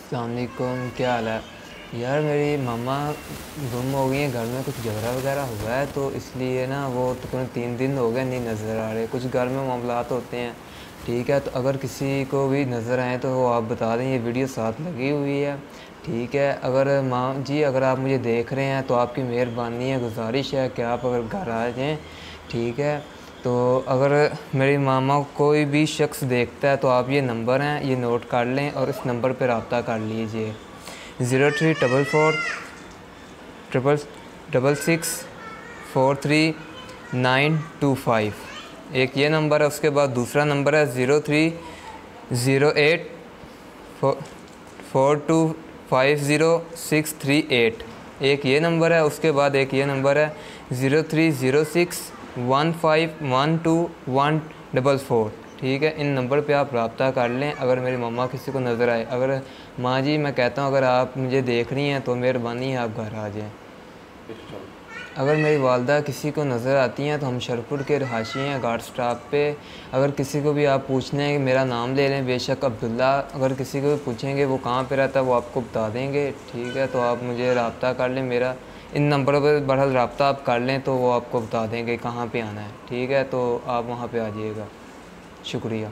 अस्सलाम वालेकुम, क्या हाल है यार। मेरी मामा गुम हो गई हैं, घर में कुछ झगड़ा वगैरह हुआ है तो इसलिए ना वो तकरीबन 3 दिन हो गए नहीं नज़र आ रहे। कुछ घर में मामलात होते हैं, ठीक है। तो अगर किसी को भी नज़र आए तो वो आप बता दें, ये वीडियो साथ लगी हुई है, ठीक है। अगर माँ जी अगर आप मुझे देख रहे हैं तो आपकी मेहरबानी है, गुजारिश है कि आप अगर घर आ जाएँ, ठीक है। तो अगर मेरी मामा को कोई भी शख्स देखता है तो आप ये नंबर हैं, ये नोट कर लें और इस नंबर पर रब्ता कर लीजिए। 0344 एक ये नंबर है। उसके बाद दूसरा नंबर है 030842506338, एक ये नंबर है। उसके बाद एक ये नंबर है 0306151214, ठीक है। इन नंबर पे आप रब्ता कर लें अगर मेरी मम्मा किसी को नज़र आए। अगर माँ जी मैं कहता हूँ अगर आप मुझे देख रही हैं तो मेहरबानी है आप घर आ जाएँ। अगर मेरी वालदा किसी को नज़र आती हैं तो हम शरपुर के रहाशी हैं, गार्ड स्टाफ पे। अगर किसी को भी आप पूछना है, मेरा नाम ले लें, बेशक अब्दुल्ला। अगर किसी को भी पूछेंगे वो कहाँ पे रहता है वो आपको बता देंगे, ठीक है। तो आप मुझे रब्ता कर लें, मेरा इन नंबरों पर बहरहाल रब्ता आप कर लें तो वो आपको बता देंगे कहाँ पे आना है, ठीक है। तो आप वहाँ पे आ जाइएगा। शुक्रिया।